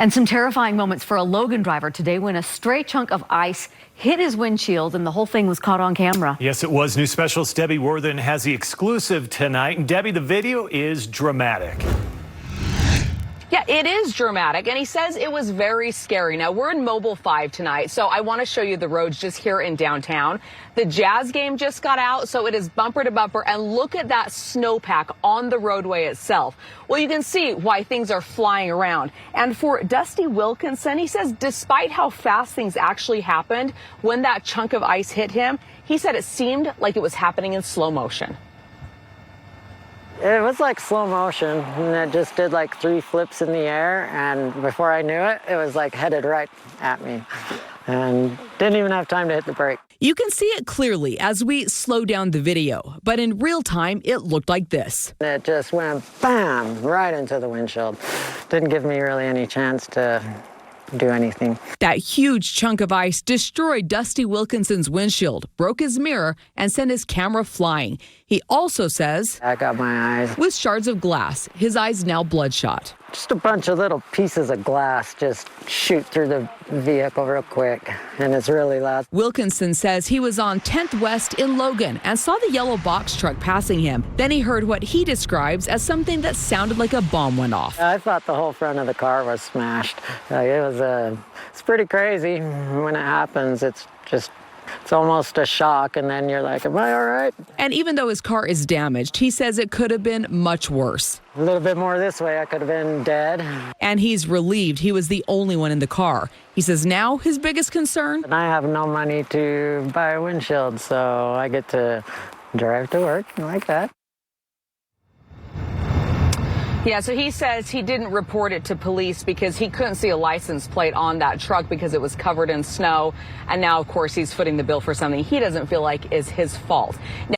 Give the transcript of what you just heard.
And some terrifying moments for a Logan driver today when a stray chunk of ice hit his windshield and the whole thing was caught on camera. Yes, it was. News specialist Debbie Worthen has the exclusive tonight. And Debbie, the video is dramatic. Yeah, it is dramatic, and he says it was very scary. Now, we're in Mobile 5 tonight, so I want to show you the roads just here in downtown. The Jazz game just got out, so it is bumper to bumper, and look at that snowpack on the roadway itself. Well, you can see why things are flying around. And for Dusty Wilkinson, he says despite how fast things actually happened, when that chunk of ice hit him, he said it seemed like it was happening in slow motion. It was like slow motion, and it just did like 3 flips in the air, and before I knew it, it was like headed right at me, and didn't even have time to hit the brake. You can see it clearly as we slow down the video, but in real time, it looked like this. It just went bam, right into the windshield. Didn't give me really any chance to do anything. That huge chunk of ice destroyed Dusty Wilkinson's windshield, broke his mirror, and sent his camera flying. He also says, I got my eyes. With shards of glass, his eyes now bloodshot. Just a bunch of little pieces of glass just shoot through the vehicle real quick, and it's really loud. Wilkinson says he was on 10th West in Logan and saw the yellow box truck passing him. Then he heard what he describes as something that sounded like a bomb went off. I thought the whole front of the car was smashed. It's pretty crazy when it happens. It's almost a shock, and then you're like, am I all right? And even though his car is damaged, he says it could have been much worse. A little bit more this way, I could have been dead. And he's relieved he was the only one in the car. He says now his biggest concern? And I have no money to buy a windshield, so I get to drive to work like that. Yeah, so he says he didn't report it to police because he couldn't see a license plate on that truck because it was covered in snow. And now, of course, he's footing the bill for something he doesn't feel like is his fault.